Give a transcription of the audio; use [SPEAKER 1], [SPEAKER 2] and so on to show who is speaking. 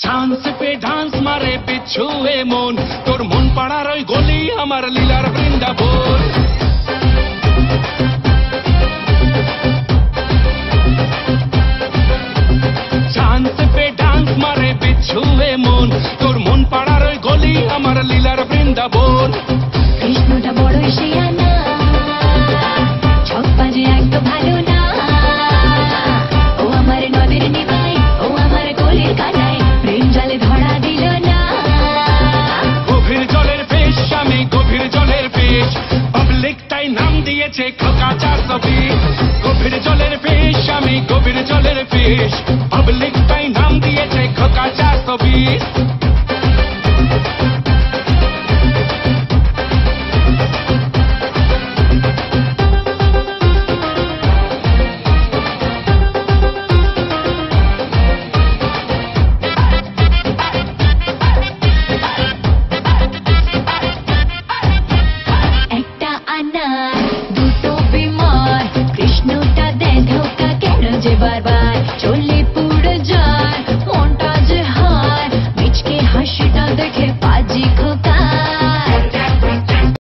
[SPEAKER 1] Chance pay dance মারে পিছুয়ে মন, তোর মন পাড়ার ওই গলি আমার লীলার বৃন্দাবন। চান্স পে ডান্স মারে পিছুয়ে মন, তোর মন পাড়ার ওই গলি আমার লীলার বৃন্দাবন।
[SPEAKER 2] কৃষ্ণটা বড়ই শিয়ানা, ছপ্পা যে একদম ভালো না। ও আমার নদীর নিমাই, ও আমার গলির কানাই, প্রেম জালে ধরা দিল না।
[SPEAKER 1] গভীর জলের ফিশ আমি গভীর জলের ফিশ, পাবলিক তাই নাম দিয়েছে খোকা 420। গভীর জলের ফিশ আমি গভীর জলের ফিশ, পাবলিক তাই নাম দিয়েছে খোকা 420।
[SPEAKER 2] একটা আনার দুটো বিমার, কৃষ্ণটা দে ধোকা কেন যে